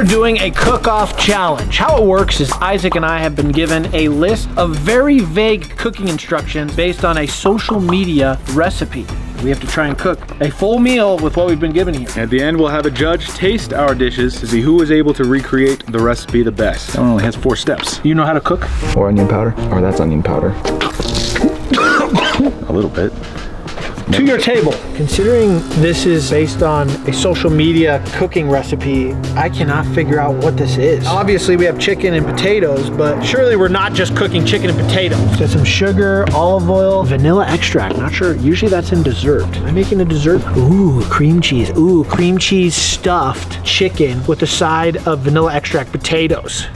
are doing a cook-off challenge. How it works is Isaac and I have been given a list of very vague cooking instructions based on a social media recipe. We have to try and cook a full meal with what we've been given here. At the end, we'll have a judge taste our dishes to see who was able to recreate the recipe the best. That one only has 4 steps. You know how to cook? Or onion powder. Or that's onion powder. A little bit. To your table. Considering this is based on a social media cooking recipe, I cannot figure out what this is. Obviously we have chicken and potatoes, but surely we're not just cooking chicken and potatoes. Got some sugar, olive oil, vanilla extract. Not sure, usually that's in dessert. Am I making a dessert? Ooh, cream cheese. Ooh, cream cheese stuffed chicken with a side of vanilla extract potatoes.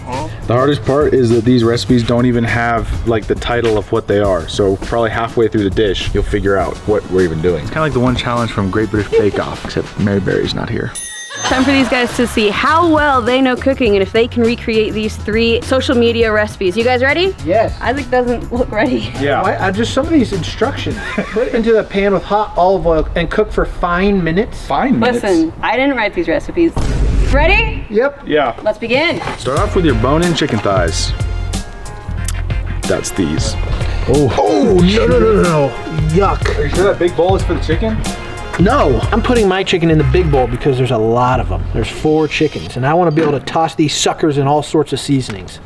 The hardest part is that these recipes don't even have like the title of what they are. So probably halfway through the dish, you'll figure out what we're even doing. It's kind of like the one challenge from Great British Bake Off, except Mary Berry's not here. Time for these guys to see how well they know cooking and if they can recreate these 3 social media recipes. You guys ready? Yes. Isaac doesn't look ready. Yeah. I just, some of these instructions. Put it into the pan with hot olive oil and cook for 5 minutes. 5 minutes? Listen, I didn't write these recipes. Ready? Yep. Yeah. Let's begin. Start off with your bone-in chicken thighs. That's these. Oh, no. Yuck. Are you sure that big bowl is for the chicken? No, I'm putting my chicken in the big bowl because there's a lot of them. There's 4 chickens, and I want to be able to toss these suckers in all sorts of seasonings.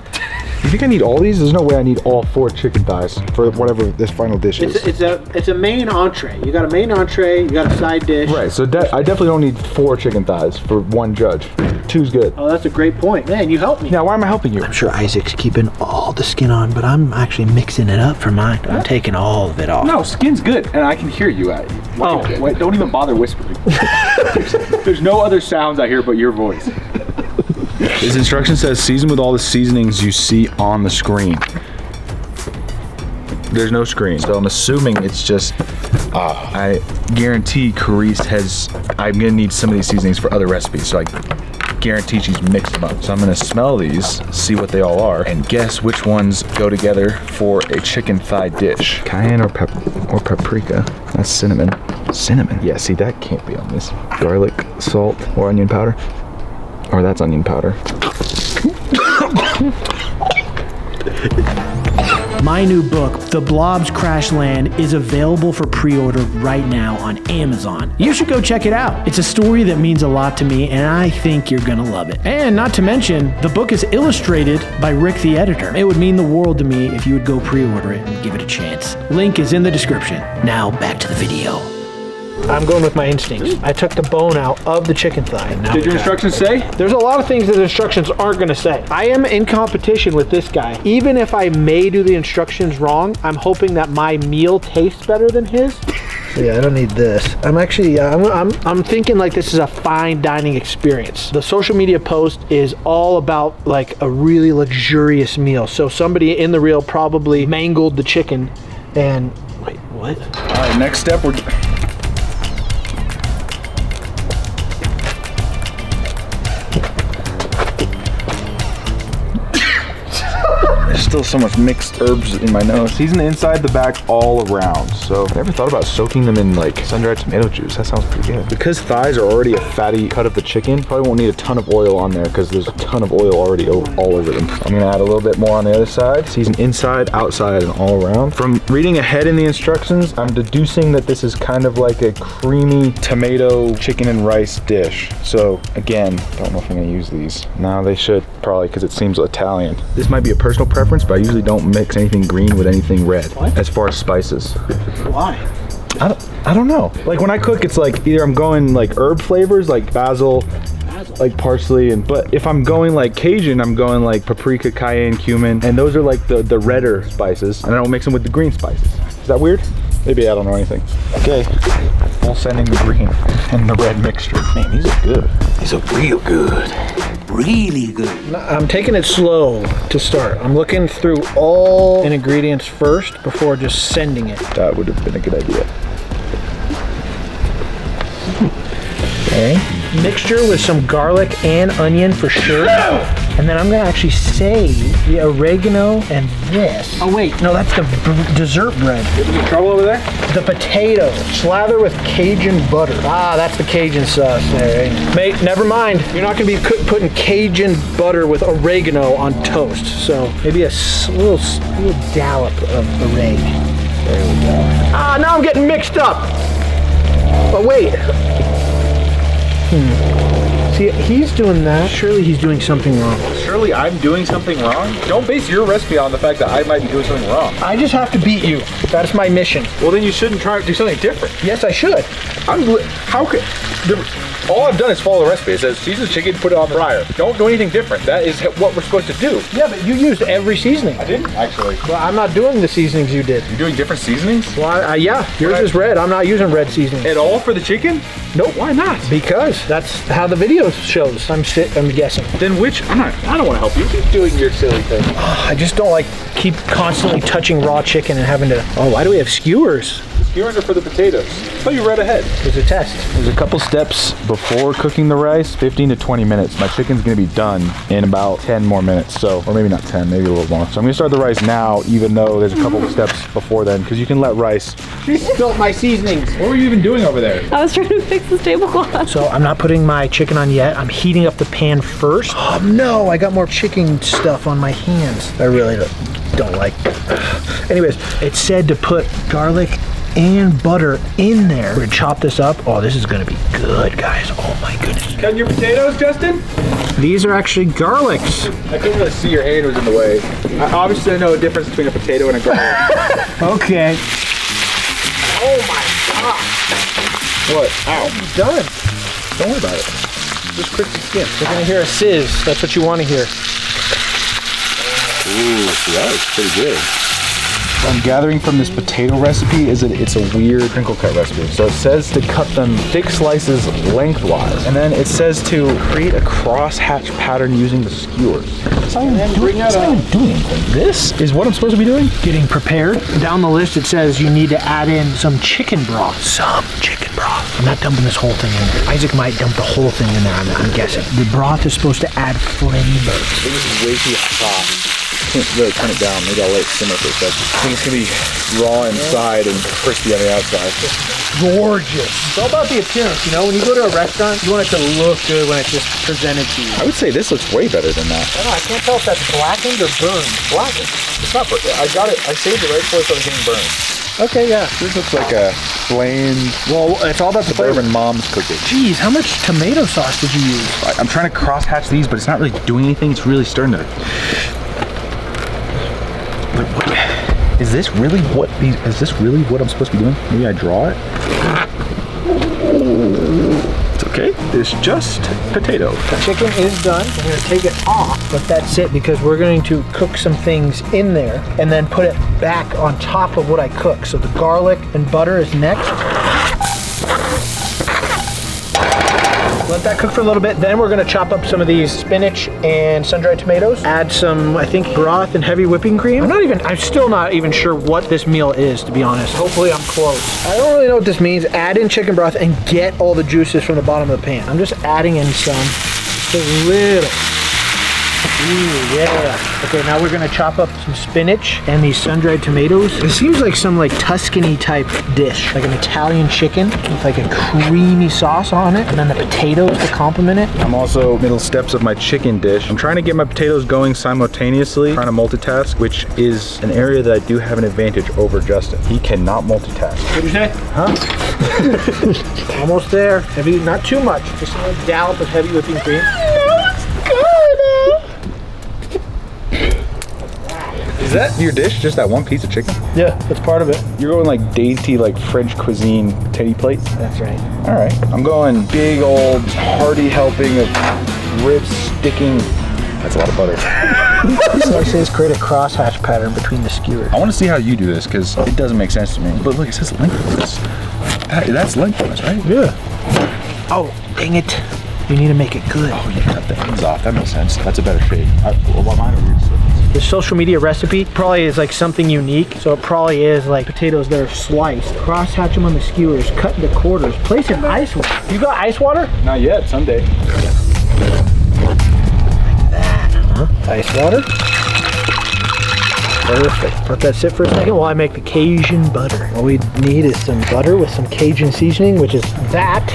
You think I need all these? There's no way I need all 4 chicken thighs for whatever this final dish is. It's a main entree. You got a main entree, you got a side dish. Right, so I definitely don't need 4 chicken thighs for 1 judge. 2's good. Oh, that's a great point. Man, you helped me. Now, why am I helping you? I'm sure Isaac's keeping all the skin on, but I'm actually mixing it up for mine. I'm taking all of it off. No, skin's good, and I can hear you. Wait, don't even bother whispering. There's no other sounds I hear but your voice. This instruction says season with all the seasonings you see on the screen. There's no screen, so I'm assuming it's just, I guarantee Carice I'm gonna need some of these seasonings for other recipes, so I guarantee she's mixed them up. So I'm gonna smell these, see what they all are, and guess which ones go together for a chicken thigh dish. Cayenne or paprika. That's cinnamon. Cinnamon? Yeah, see, that can't be on this. Garlic, salt, or onion powder. Or that's onion powder. My new book, The Blob's Crash Land, is available for pre-order right now on Amazon. You should go check it out. It's a story that means a lot to me, and I think you're gonna love it. And not to mention, the book is illustrated by Rick the editor. It would mean the world to me if you would go pre-order it and give it a chance. Link is in the description. Now back to the video. I'm going with my instincts. I took the bone out of the chicken thigh. Did your instructions say? There's a lot of things that the instructions aren't going to say. I am in competition with this guy. Even if I may do the instructions wrong, I'm hoping that my meal tastes better than his. So yeah, I don't need this. I'm actually, I'm thinking like this is a fine dining experience. The social media post is all about like a really luxurious meal. So somebody in the reel probably mangled the chicken and, wait, what? All right, next step, There's still so much mixed herbs in my nose. Season the inside, the back, all around. So I never thought about soaking them in like sun-dried tomato juice. That sounds pretty good. Because thighs are already a fatty cut of the chicken, probably won't need a ton of oil on there because there's a ton of oil already all over them. I'm gonna add a little bit more on the other side. Season inside, outside, and all around. From reading ahead in the instructions, I'm deducing that this is kind of like a creamy tomato chicken and rice dish. So again, don't know if I'm gonna use these. No, they should probably because it seems Italian. This might be a personal preference, but I usually don't mix anything green with anything red. What? As far as spices. Why? I don't know. Like when I cook, it's like either I'm going like herb flavors like basil, like parsley, but if I'm going like Cajun, I'm going like paprika, cayenne, cumin, and those are like the redder spices, and I don't mix them with the green spices. Is that weird? Maybe I don't know anything. Okay, all sending the green and the red mixture. Man, these are good. These are real good. Really good. I'm taking it slow to start. I'm looking through all ingredients first before just sending it. That would have been a good idea. Okay. mixture with some garlic and onion for sure. And then I'm gonna actually save the oregano and this. Oh wait, no, that's the dessert bread. You having trouble over there? The potato, slather with Cajun butter. Ah, that's the Cajun sauce there. Mate, never mind. You're not gonna be putting Cajun butter with oregano on toast. So maybe a little dollop of oregano. There we go. Ah, now I'm getting mixed up. But wait. See, he's doing that. Surely he's doing something wrong. Surely I'm doing something wrong? Don't base your recipe on the fact that I might be doing something wrong. I just have to beat you. That's my mission. Well, then you shouldn't try to do something different. Yes, I should. How could... All I've done is follow the recipe. It says season chicken, put it on the fryer. Don't do anything different. That is what we're supposed to do. Yeah, but you used every seasoning. I didn't, actually. Well, I'm not doing the seasonings you did. You're doing different seasonings? Well, yeah, yours is red. I'm not using red seasoning. At all for the chicken? Nope. Why not? Because that's how the video shows. I'm guessing. Then which? I don't want to help you. Keep doing your silly thing. I just don't like keep constantly touching raw chicken and having to. Oh, why do we have skewers? Skewers are for the potatoes. I thought you read ahead. There's a test. There's a couple steps before cooking the rice, 15 to 20 minutes. My chicken's gonna be done in about 10 more minutes. So, or maybe not 10, maybe a little more. So I'm gonna start the rice now, even though there's a couple of steps before then, because you can let rice. She spilled my seasonings. What were you even doing over there? I was trying to fix this tablecloth. So I'm not putting my chicken on yet. I'm heating up the pan first. Oh no, I got more chicken stuff on my hands. I really don't like. Anyways, it said to put garlic and butter in there. We're gonna chop this up. Oh, this is gonna be good, guys. Oh my goodness. Cutting your potatoes, Justin? These are actually garlics. I couldn't really see your hand was in the way. Obviously I know a difference between a potato and a garlic. Okay. Oh my god. What? Ow. It's done. Don't worry about it. Just crispy skin. You're gonna hear a sizz. That's what you want to hear. Ooh, that was pretty good. What I'm gathering from this potato recipe is that it's a weird crinkle cut recipe. So it says to cut them thick slices lengthwise. And then it says to create a cross-hatch pattern using the skewers. It's not even doing anything. This is what I'm supposed to be doing? Getting prepared. Down the list it says you need to add in some chicken broth. Some chicken broth. I'm not dumping this whole thing in there. Isaac might dump the whole thing in there, I'm guessing. The broth is supposed to add flavor. This is way too hot. Can't really turn it down. Maybe I'll let it simmer for a second. I think it's gonna be raw inside and crispy on the outside. Gorgeous. It's all about the appearance, you know? When you go to a restaurant, you want it to look good when it's just presented to you. I would say this looks way better than that. I don't know, I can't tell if that's blackened or burned. Blackened. It's not burnt. I got it. I saved it right before it started getting burned. Okay, yeah. This looks like a bland Well, it's all about the flavor. suburban mom's cooking. Geez, how much tomato sauce did you use? I'm trying to cross-hatch these, but it's not really doing anything. It's really starting to... What? Is this really what I'm supposed to be doing? Maybe I draw it? It's okay. It's just potato. The chicken is done. I'm going to take it off, but that's it because we're going to cook some things in there and then put it back on top of what I cook. So the garlic and butter is next. Let that cook for a little bit. Then we're gonna chop up some of these spinach and sun-dried tomatoes. Add some, I think, broth and heavy whipping cream. I'm still not even sure what this meal is, to be honest. Hopefully I'm close. I don't really know what this means. Add in chicken broth and get all the juices from the bottom of the pan. I'm just adding in some, just a little. Ooh, yeah. Okay, now we're gonna chop up some spinach and these sun-dried tomatoes. It seems like some like Tuscany type dish, like an Italian chicken with like a creamy sauce on it, and then the potatoes to complement it. I'm also middle steps of my chicken dish. I'm trying to get my potatoes going simultaneously, trying to multitask, which is an area that I do have an advantage over Justin. He cannot multitask. What'd you say? Huh? Almost there. Heavy, not too much. Just a little dollop of heavy whipping cream. Is that your dish? Just that one piece of chicken? Yeah, that's part of it. You're going like dainty, like French cuisine titty plates? That's right. All right. I'm going big old hearty helping of ribs sticking. That's a lot of butter. So it says create a crosshatch pattern between the skewers. I want to see how you do this because it doesn't make sense to me. But look, it says lengthwise. That's lengthwise, right? Yeah. Oh, dang it. You need to make it good. Oh, you cut the ends off. That makes sense. That's a better shape. Well, mine are weird. The social media recipe probably is like something unique. So it probably is like potatoes that are sliced, cross-hatch them on the skewers, cut into quarters, place in ice water. You got ice water? Not yet, someday. Ice water. Perfect. Let that sit for a second while I make the Cajun butter. All we need is some butter with some Cajun seasoning, which is that.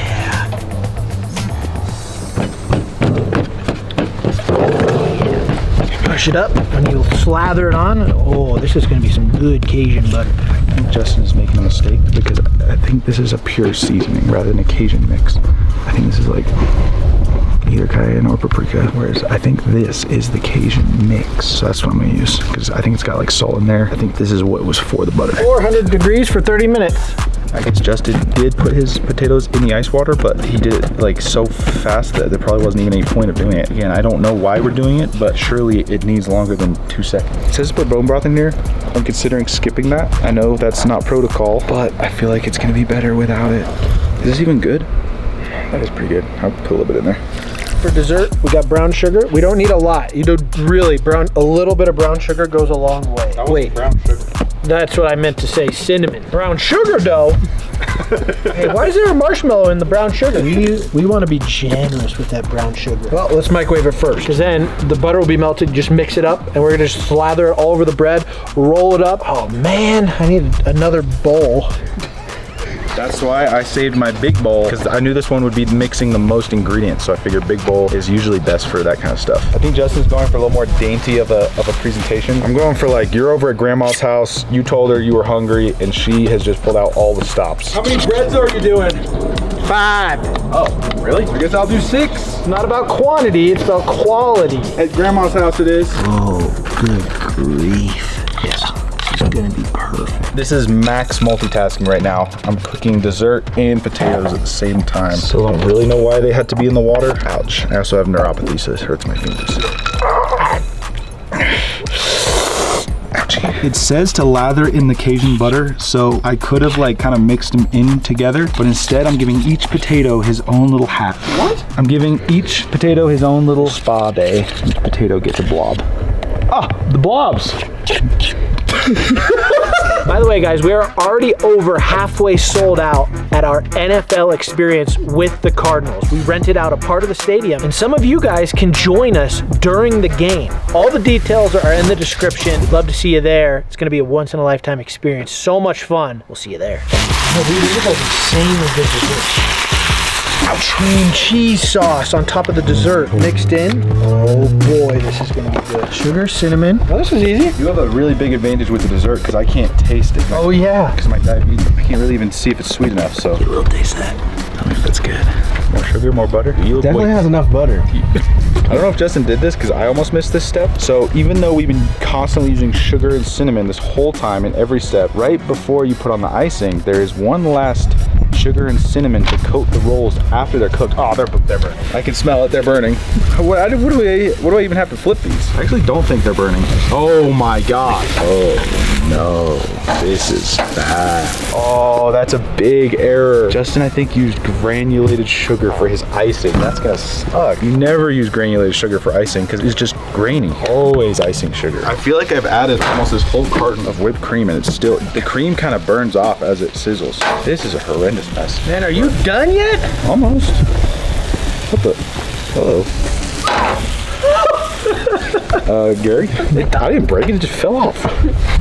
Push it up and you slather it on. Oh, this is going to be some good Cajun butter. I think Justin is making a mistake because I think this is a pure seasoning rather than a Cajun mix. I think this is like either cayenne or paprika, whereas I think this is the Cajun mix. So that's what I'm gonna use because I think it's got like salt in there. I think this is what was for the butter. 400 degrees for 30 minutes. I guess Justin did put his potatoes in the ice water, but he did it like so fast that there probably wasn't even any point of doing it. Again, I don't know why we're doing it, but surely it needs longer than 2 seconds. It says to put bone broth in here. I'm considering skipping that. I know that's not protocol, but I feel like it's gonna be better without it. Is this even good? That is pretty good. I'll put a little bit in there. For dessert, we got brown sugar. We don't need a lot. You do really a little bit of brown sugar goes a long way. Wait, brown sugar. That's what I meant to say, cinnamon. Brown sugar dough? Hey, why is there a marshmallow in the brown sugar? We want to be generous with that brown sugar. Well, let's microwave it first, because then the butter will be melted. Just mix it up, and we're gonna just slather it all over the bread, roll it up. Oh man, I need another bowl. That's why I saved my big bowl, because I knew this one would be mixing the most ingredients, so I figured big bowl is usually best for that kind of stuff. I think Justin's going for a little more dainty of a presentation. I'm going for like, you're over at grandma's house, you told her you were hungry, and she has just pulled out all the stops. How many breads are you doing? 5. Oh, really? I guess I'll do 6. It's not about quantity, it's about quality. At grandma's house it is. Oh, good grief. Yeah. It's gonna be perfect. This is max multitasking right now. I'm cooking dessert and potatoes at the same time. Still don't really know why they had to be in the water. Ouch. I also have neuropathy, so this hurts my fingers. Ouchie. It says to lather in the Cajun butter, so I could have like kind of mixed them in together, but instead I'm giving each potato his own little hat. What? I'm giving each potato his own little spa day. Each potato gets a blob. Ah, the blobs. By the way, guys, we are already over halfway sold out at our NFL experience with the Cardinals. We rented out a part of the stadium, and some of you guys can join us during the game. All the details are in the description. Love to see you there. It's going to be a once-in-a-lifetime experience. So much fun. We'll see you there. Oh, dude, this is like insanely good dessert. Cream cheese sauce on top of the dessert mixed in. Oh boy, this is gonna be good. Sugar, cinnamon. Oh, this is easy. You have a really big advantage with the dessert because I can't taste it. Oh yeah. Because of my diabetes, I can't really even see if it's sweet enough. So You will taste that. Tell me if that's good. More sugar, more butter. Definitely has enough butter. I don't know if Justin did this because I almost missed this step. So even though we've been constantly using sugar and cinnamon this whole time in every step, right before you put on the icing, there is one last sugar and cinnamon to coat the rolls after they're cooked. Oh, they're burning. I can smell it. They're burning. What do I even have to flip these? I actually don't think they're burning. Oh my God. Oh no, this is bad. Oh, that's a big error. Justin, I think, used granulated sugar for his icing. That's gonna suck. You never use granulated sugar for icing because it's just grainy. Always icing sugar. I feel like I've added almost this whole carton of whipped cream and it's still, the cream kind of burns off as it sizzles. This is a horrendous mess. Man, are you done yet? Almost. What the? Hello. Gary? I didn't break it, it just fell off.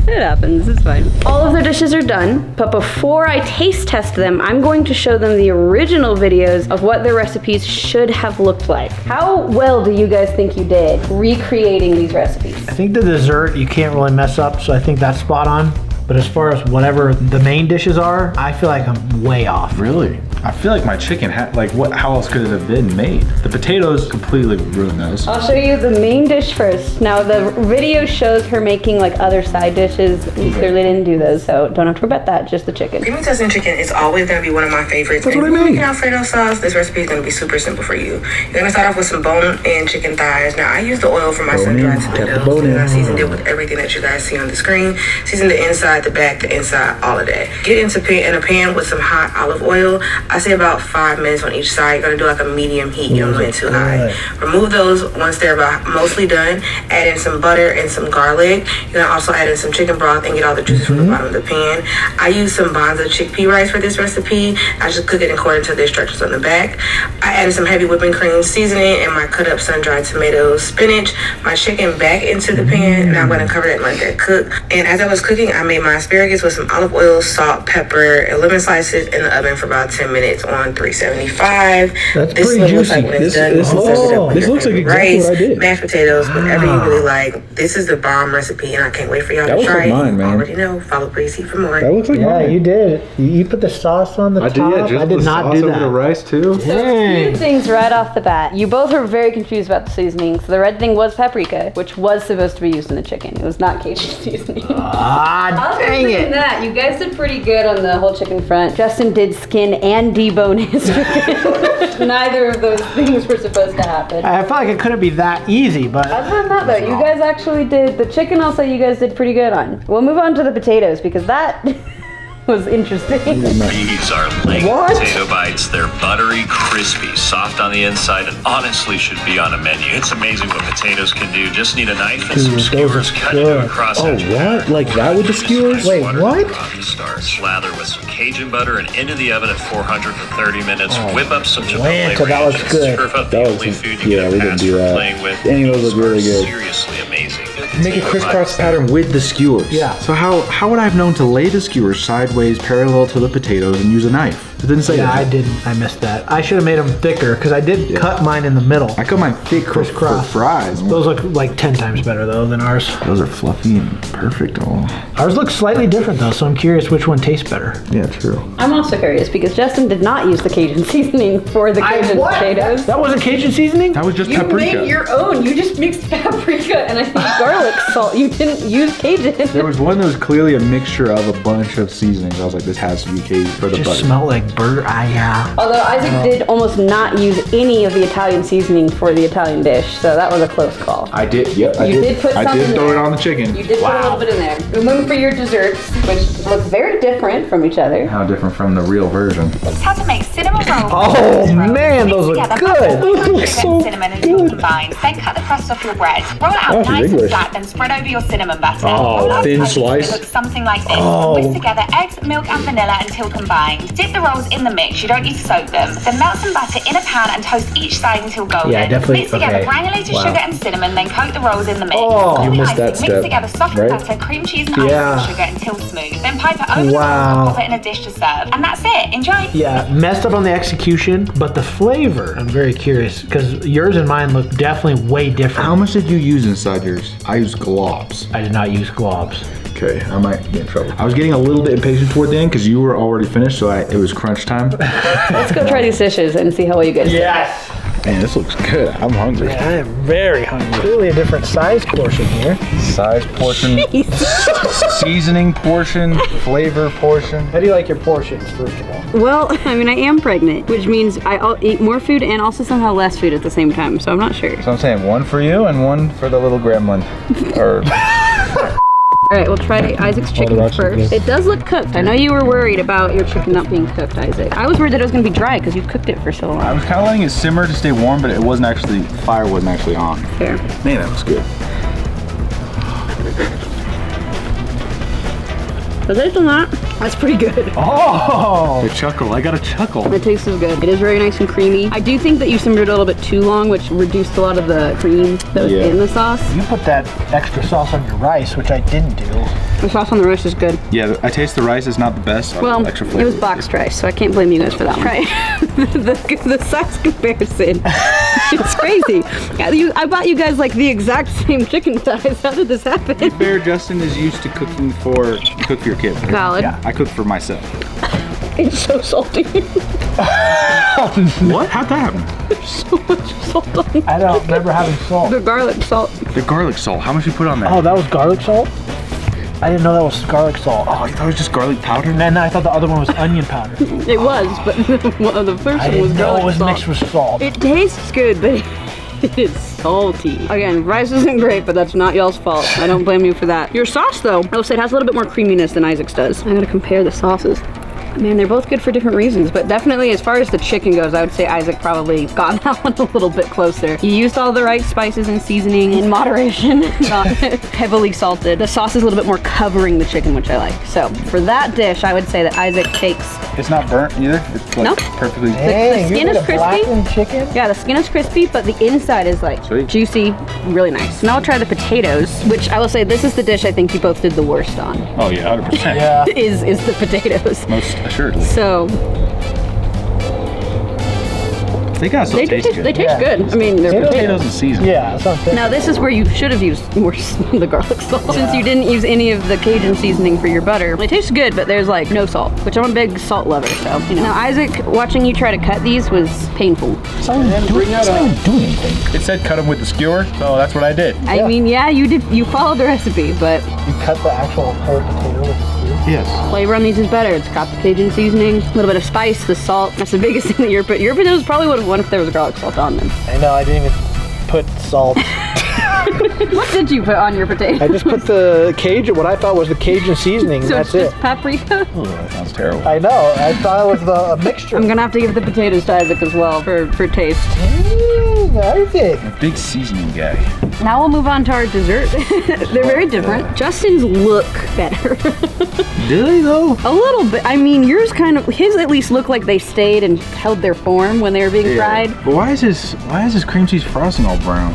It happens, it's fine. All of the dishes are done, but before I taste test them, I'm going to show them the original videos of what their recipes should have looked like. How well do you guys think you did recreating these recipes? I think the dessert you can't really mess up, so I think that's spot on. But as far as whatever the main dishes are, I feel like I'm way off. Really? I feel like my chicken had, like, how else could it have been made? The potatoes completely ruined those. I'll show you the main dish first. Now the video shows her making like other side dishes. We clearly didn't do those, so don't have to worry about that, just the chicken. Pimentos chicken is always gonna be one of my favorites. That's what I if you're mean. making Alfredo sauce, this recipe is gonna be super simple for you. You're gonna start off with some bone-in chicken thighs. Now I use the oil from my sun-dried tomatoes, and I seasoned it with everything that you guys see on the screen. Season the inside, the back, the inside, all of that. Get into in a pan with some hot olive oil. I say about 5 minutes on each side. You're gonna do like a medium heat. You don't want it too high. Remove those once they're about mostly done. Add in some butter and some garlic. You're gonna also add in some chicken broth and get all the juices from the bottom of the pan. I use some Bonza chickpea rice for this recipe. I just cook it according to the instructions on the back. I added some heavy whipping cream seasoning and my cut up sun-dried tomatoes, spinach, my chicken back into the pan, and I'm gonna cover it and let that cook. And as I was cooking, I made my asparagus with some olive oil, salt, pepper, and lemon slices in the oven for about 10 minutes on 375. That's this pretty looks juicy. like when it's done. This looks like exactly rice, what I did. mashed potatoes, whatever you really like. This is the bomb recipe, and I can't wait for y'all That to looks try like mine, it. man. Already know. Follow Breezy for more. That looks like Yeah, mine. you did. You put the sauce on the I top. did. I did not do Over that. the rice too. Two things right off the bat. You both are very confused about the seasoning. So the red thing was paprika, which was supposed to be used in the chicken. It was not Cajun seasoning. Ah, dang it. That, you guys did pretty good on the whole chicken front. Justin did skin and debone his chicken. Neither of those things were supposed to happen. I felt like it couldn't be that easy, but Other than that, though, you guys actually did the chicken. Also, you guys did pretty good on. We'll move on to the potatoes because that was interesting. These are Lay's What? potato bites. They're buttery, crispy, soft on the inside, and honestly should be on a menu. It's amazing what potatoes can do. Just need a knife and some Dude, those skewers. are Cut into a good. cross-section. what? Like that with the skewers? Wait, what? Slather with some Cajun butter and into the oven at 400 for 30 minutes. Whip up some chipotle Atlanta, that looks ranch and good. serve up That the was only some- food you yeah, get we a didn't pass do for that. playing with. Any of those These look really are good. Seriously amazing. Make a crisscross pattern with the skewers. Yeah. So how would I have known to lay the skewers sideways parallel to the potatoes and use a knife? It didn't say yeah, that. I didn't. I missed that. I should have made them thicker because I did cut mine in the middle. I cut mine thick for Crisscross. fries. Those look like 10 times better though than ours. Those are fluffy and perfect. Oh, Ours looks slightly different though, so I'm curious which one tastes better. yeah, true. I'm also curious because Justin did not use the Cajun seasoning for the Cajun potatoes. That wasn't Cajun seasoning? That was just You paprika. made your own. You just mixed paprika and I think garlic salt. You didn't use Cajun. There was one that was clearly a mixture of a bunch of seasonings. I was like, this has to be Cajun for the Just butter. smelled like burger. Yeah. Although Isaac did almost not use any of the Italian seasoning for the Italian dish, so that was a close call. I did. Yep, I You did. did put I some did in throw there. it on the chicken. You did put a little bit in there. We move for your desserts, which look very different from each other. How different from the real version. It's how to make cinnamon rolls. Oh man, those look Together, good. butter, paprika, and cinnamon until combined. Then cut the crust off your bread. Roll it out That's nice English. and flat, then spread over your cinnamon butter. Oh, Roll out thin slices so slice. It looks something like this. Oh. Whisk together eggs, milk, and vanilla until combined. Dip the rolls in the mix. You don't need to soak them. Then melt some butter in a pan and toast each side until golden. Yeah, definitely- Mix together okay. granulated Wow. sugar and cinnamon, then coat the rolls in the mix. Oh, Scoop you the missed icing, that step, Mix together softened right? butter, cream cheese, and Yeah. icing sugar until smooth. Then pipe it over the Wow. rolls and pop it in a dish to serve. And that's it. Enjoy. Yeah, messed up on the execution, but the flavor, I'm very curious because yours and mine look definitely way different. How much did you use inside yours? I used globs. I did not use globs. Okay, I might get in trouble. I was getting a little bit impatient toward the end because you were already finished, so it was crunch time. Let's go try these dishes and see how well you guys do. Yes. Man, this looks good. I'm hungry. I am very hungry. Clearly a different size portion here. Size portion, seasoning portion, flavor portion. How do you like your portions, first of all? Well, I mean, I am pregnant, which means I'll eat more food and also somehow less food at the same time, so I'm not sure. So I'm saying one for you and one for the little gremlin. Or All right, we'll try Isaac's chicken that's first. good. It does look cooked. I know you were worried about your chicken not being cooked, Isaac. I was worried that it was gonna be dry because you've cooked it for so I long. was kind of letting it simmer to stay warm, but it wasn't actually, fire wasn't actually on. Fair. Man, that was good. But other than that, that's pretty good. Oh! A chuckle. I got a chuckle. The taste is good. It is very nice and creamy. I do think that you simmered it a little bit too long, which reduced a lot of the cream that was Yeah. in the sauce. You put that extra sauce on your rice, which I didn't do. The sauce on the roast is good. Yeah, I taste the rice is not the best. Well, extra it flavor. was boxed rice, so I can't blame you guys for that one. Right. the size comparison. It's crazy. I bought you guys like the exact same chicken size. How did this happen? Fair, Justin is used to cooking for your kid. Valid. Yeah, I cook for myself. It's so salty. What? How'd that happen? So much salt on it. I don't remember having salt. The garlic salt. The garlic salt. How much you put on there? Oh, that was garlic salt? I didn't know that was garlic salt. Oh, you thought it was just garlic powder? And then I thought the other one was onion powder. It was, but the first I one was didn't know garlic it was salt. mixed with salt. It tastes good, but it is salty. Again, rice isn't great, but that's not y'all's fault. I don't blame you for that. Your sauce, though, I will say it has a little bit more creaminess than Isaac's does. I gotta compare the sauces. Man, they're both good for different reasons, but definitely as far as the chicken goes, I would say Isaac probably got that one a little bit closer. He used all the right spices and seasoning in moderation, not heavily salted. The sauce is a little bit more covering the chicken, which I like. So for that dish, I would say that Isaac takes... It's not burnt either? It's like perfectly... The skin is crispy. Blackened chicken? Yeah, the skin is crispy, but the inside is like juicy, really nice. Now I'll try the potatoes, which I will say this is the dish I think you both did the worst on. Oh yeah, 100%. Yeah. is the potatoes. Most assuredly. So They got some taste good. They taste good. I mean, they're Potatoes and seasoning. Yeah, that's what I'm thinking. Now this is where you should have used more of the garlic salt. Since you didn't use any of the Cajun seasoning for your butter. It tastes good, but there's like no salt, which I'm a big salt lover, so, you know. Now Isaac, watching you try to cut these was painful. I didn't do anything. It said cut them with the skewer, so that's what I did. I mean, yeah, you followed the recipe, but You cut the actual whole potato with the skewer? Yes. flavor on these is better. It's got the Cajun seasoning, a little bit of spice, the salt. That's the biggest thing that your potatoes probably would have won if there was garlic salt on them. I know, I didn't even put salt. What did you put on your potatoes? I just put the Cajun, what I thought was the Cajun seasoning, so that's it's just it. paprika? Oh, that sounds terrible. I know, I thought it was a mixture. I'm gonna have to give the potatoes to Isaac as well for taste. Isaac. I'm a big seasoning guy. Now we'll move on to our dessert. They're very different. Justin's look better. Do they though? A little bit. I mean, yours kind of, his at least looked like they stayed and held their form when they were being fried. But why is this cream cheese frosting all brown?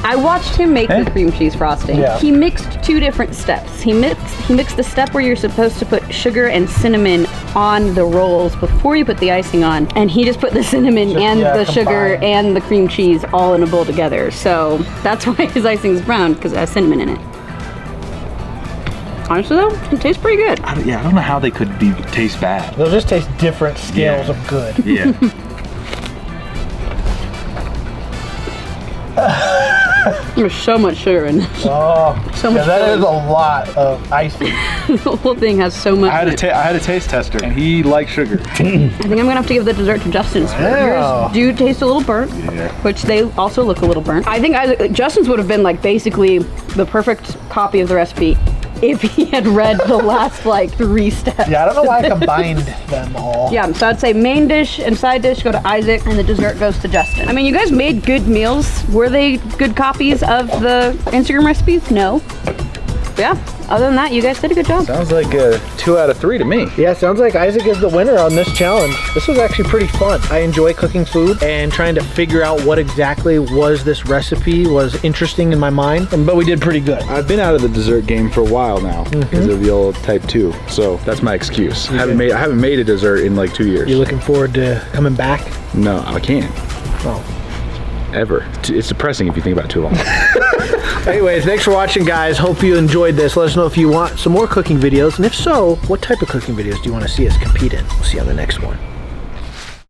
I watched him make the cream cheese frosting. Yeah. He mixed two different steps. He mixed the step where you're supposed to put sugar and cinnamon on the rolls before you put the icing on, and he just put the cinnamon and the sugar and the cream cheese all in a bowl together. So that's why his icing is brown, because it has cinnamon in it. Honestly though, it tastes pretty good. I don't know how they could taste bad. They'll just taste different scales of good. Yeah. There's so much sugar in this. Oh, So much that filling. is a lot of icing. The whole thing has so much. I had a taste tester, and he liked sugar. I think I'm gonna have to give the dessert to Justin's. Wow. Yours do taste a little burnt, which they also look a little burnt. I think Justin's would have been like basically the perfect copy of the recipe if he had read the last like 3 steps. Yeah, I don't know why I combined them all. Yeah, so I'd say main dish and side dish go to Isaac, and the dessert goes to Justin. I mean, you guys made good meals. Were they good copies of the Instagram recipes? No. But yeah, other than that, you guys did a good job. Sounds like a 2 out of 3 to me. Yeah, sounds like Isaac is the winner on this challenge. This was actually pretty fun. I enjoy cooking food, and trying to figure out what exactly was this recipe was interesting in my mind, but we did pretty good. I've been out of the dessert game for a while now because of the old type 2, so that's my excuse. I haven't made a dessert in like 2 years. You looking forward to coming back? No, I can't. Oh. Ever. It's depressing if you think about it too long. Anyways, thanks for watching, guys. Hope you enjoyed this. Let us know if you want some more cooking videos, and if so, what type of cooking videos do you want to see us compete in? We'll see you on the next one.